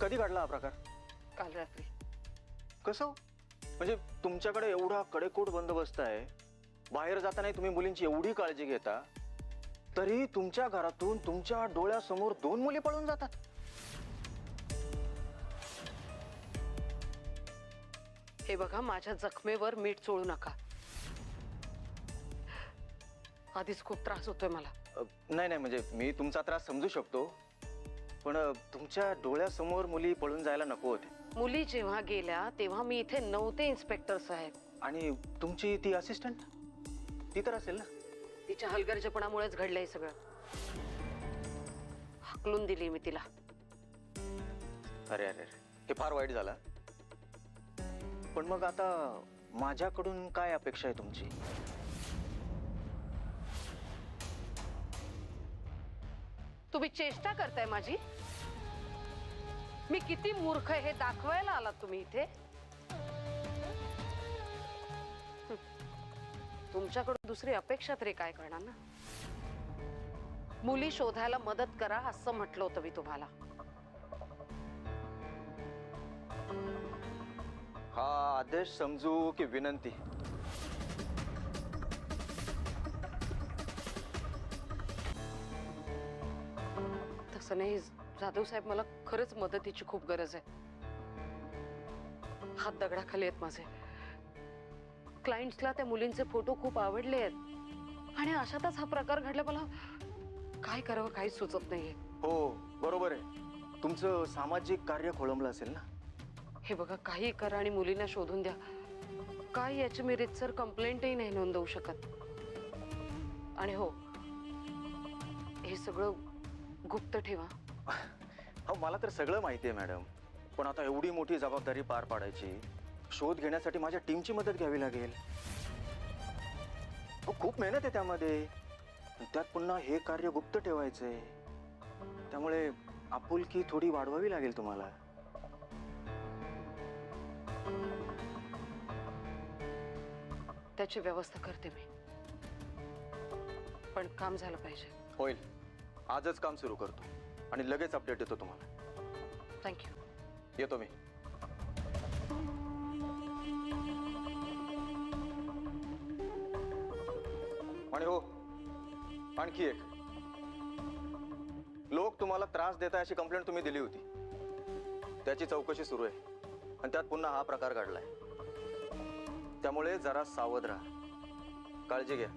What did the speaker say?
कधी घडला हा प्रकार? काल रात्री. कसं म्हणजे तुमच्याकडे एवढा कडेकोट बंदोबस्त आहे, बाहेर जाताना तुम्ही मुलींची एवढी काळजी घेता, तरी तुमच्या घरातून तुमच्या डोळ्यासमोर 2 मुली पळून जातात? हे बघा, माझ्या जखमेवर मीठ चोळू नका. आधीच खूप त्रास होतोय मला. नाही नाही, म्हणजे मी तुमचा त्रास समजू शकतो, पण तुमच्या डोळ्यासमोर मुली पळून जायला नको होते. मुली जेव्हा गेल्या तेव्हा मी इथे नव्हते इन्स्पेक्टर साहेब. आणि तुमची ती असिस्टंट, ती तर असेल ना? तिच्या हलगर्जीपणामुळेच घडलंय सगळं. हाकलून दिली मी तिला. अरे अरे अरे, हे फार वाईट झालं. पण मग आता माझ्याकडून काय अपेक्षा आहे तुमची? तुम्ही चेष्टा करताय माझी? मी किती मूर्ख आहे हे दाखवायला आलात तुम्ही इथे? तुमच्याकडून दुसरी अपेक्षा तरी काय करणार ना? मुली शोधायला मदत करा असं म्हटलं होतं मी तुम्हाला. हा आदेश समजू की विनंती? तसं नाही जाधव साहेब, मला खरंच मदतीची खूप गरज आहे. हात दगडाखाली आहेत माझे. क्लायंट्सला त्या मुलींचे फोटो खूप आवडले आहेत आणि अशातच हा प्रकार घडला. मला काय करावं काहीच सुचत नाहीये. हो बरोबर आहे, तुमचं सामाजिक कार्य खोळंबलं असेल ना? हे बघा, काही करा आणि मुलींना शोधून द्या. काय याची मी रीतसर कंप्लेंटही नाही नोंदवू शकत. आणि हो, हे सगळं गुप्त ठेवा. हो मला तर सगळं माहिती आहे मॅडम, पण आता एवढी मोठी जबाबदारी पार पाडायची, शोध घेण्यासाठी माझ्या टीमची मदत घ्यावी लागेल. हो खूप मेहनत आहे त्यामध्ये, त्यात पुन्हा हे कार्य गुप्त ठेवायचंय, त्यामुळे आपुलकी थोडी वाढवावी लागेल तुम्हाला. त्याची व्यवस्था करते मी, पण काम झालं पाहिजे. होईल, आजच काम सुरू करतो आणि लगेच अपडेट देतो तुम्हाला. थँक्यू. येतो मी. आणि हो, आणखी एक, लोक तुम्हाला त्रास देताय अशी कंप्लेंट तुम्ही दिली होती, त्याची चौकशी सुरू आहे आणि त्यात पुन्हा हा प्रकार घडलाय. त्यामुळे जरा सावध राहा, काळजी घ्या.